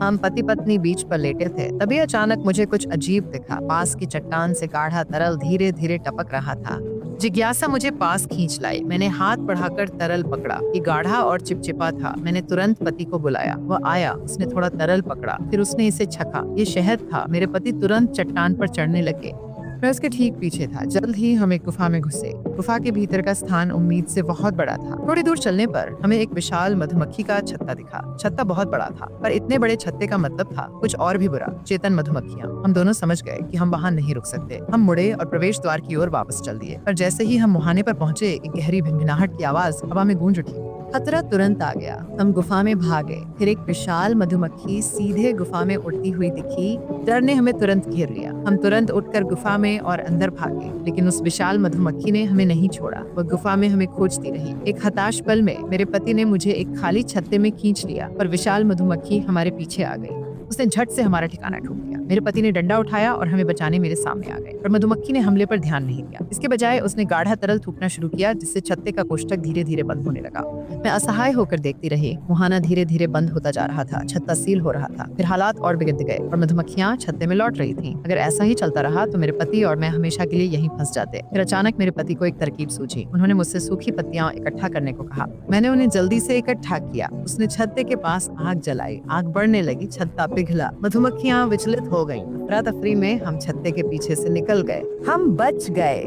हम पति पत्नी बीच पर लेटे थे, तभी अचानक मुझे कुछ अजीब दिखा। पास की चट्टान से गाढ़ा तरल धीरे धीरे टपक रहा था। जिज्ञासा मुझे पास खींच लाई। मैंने हाथ बढ़ाकर तरल पकड़ा। ये गाढ़ा और चिपचिपा था। मैंने तुरंत पति को बुलाया। वह आया। उसने थोड़ा तरल पकड़ा, फिर उसने इसे छका। ये शहद था। मेरे पति तुरंत चट्टान पर चढ़ने लगे। मैं उसके ठीक पीछे था। जल्द ही हम एक गुफा में घुसे। गुफा के भीतर का स्थान उम्मीद से बहुत बड़ा था। थोड़ी दूर चलने पर हमें एक विशाल मधुमक्खी का छत्ता दिखा। छत्ता बहुत बड़ा था, पर इतने बड़े छत्ते का मतलब था कुछ और भी बुरा। चेतन मधुमक्खियां। हम दोनों समझ गए कि हम वहां नहीं रुक सकते। हम मुड़े और प्रवेश द्वार की ओर वापस चल दिए। पर जैसे ही हम मुहाने पर पहुंचे, एक गहरी भिनभिनाहट की आवाज हवा में गूंज उठी। खतरा तुरंत आ गया। हम गुफा में भागे। फिर एक विशाल मधुमक्खी सीधे गुफा में उड़ती हुई दिखी। डर ने हमें तुरंत घेर लिया। हम तुरंत उठकर गुफा में और अंदर भागे, लेकिन उस विशाल मधुमक्खी ने हमें नहीं छोड़ा। वह गुफा में हमें खोजती रही। एक हताश पल में मेरे पति ने मुझे एक खाली छत्ते में खींच लिया, पर विशाल मधुमक्खी हमारे पीछे आ गई। उसने झट से हमारा ठिकाना ढूंढ लिया। मेरे पति ने डंडा उठाया और हमें बचाने मेरे सामने आ गए, पर मधुमक्खी ने हमले पर ध्यान नहीं दिया। इसके बजाय उसने गाढ़ा तरल थूकना शुरू किया, जिससे छत्ते का कोष्ठक धीरे धीरे बंद होने लगा। मैं असहाय होकर देखती रही। मुहाना धीरे धीरे बंद होता जा रहा था। छत्ता सील हो रहा था। फिर हालात और बिगड़ गए और मधुमक्खियां छत्ते में लौट रही थीं। अगर ऐसा ही चलता रहा तो मेरे पति और मैं हमेशा के लिए यहीं फंस जाते। फिर अचानक मेरे पति को एक तरकीब सूझी। उन्होंने मुझसे सूखी पत्तियां इकट्ठा करने को कहा। मैंने उन्हें जल्दी से इकट्ठा किया। उसने छत्ते के पास आग जलाई। आग बढ़ने लगी। छत्ता पिघला। मधुमक्खियां विचलित हो गईं। अफरा तफरी में हम छत्ते के पीछे से निकल गए। हम बच गए।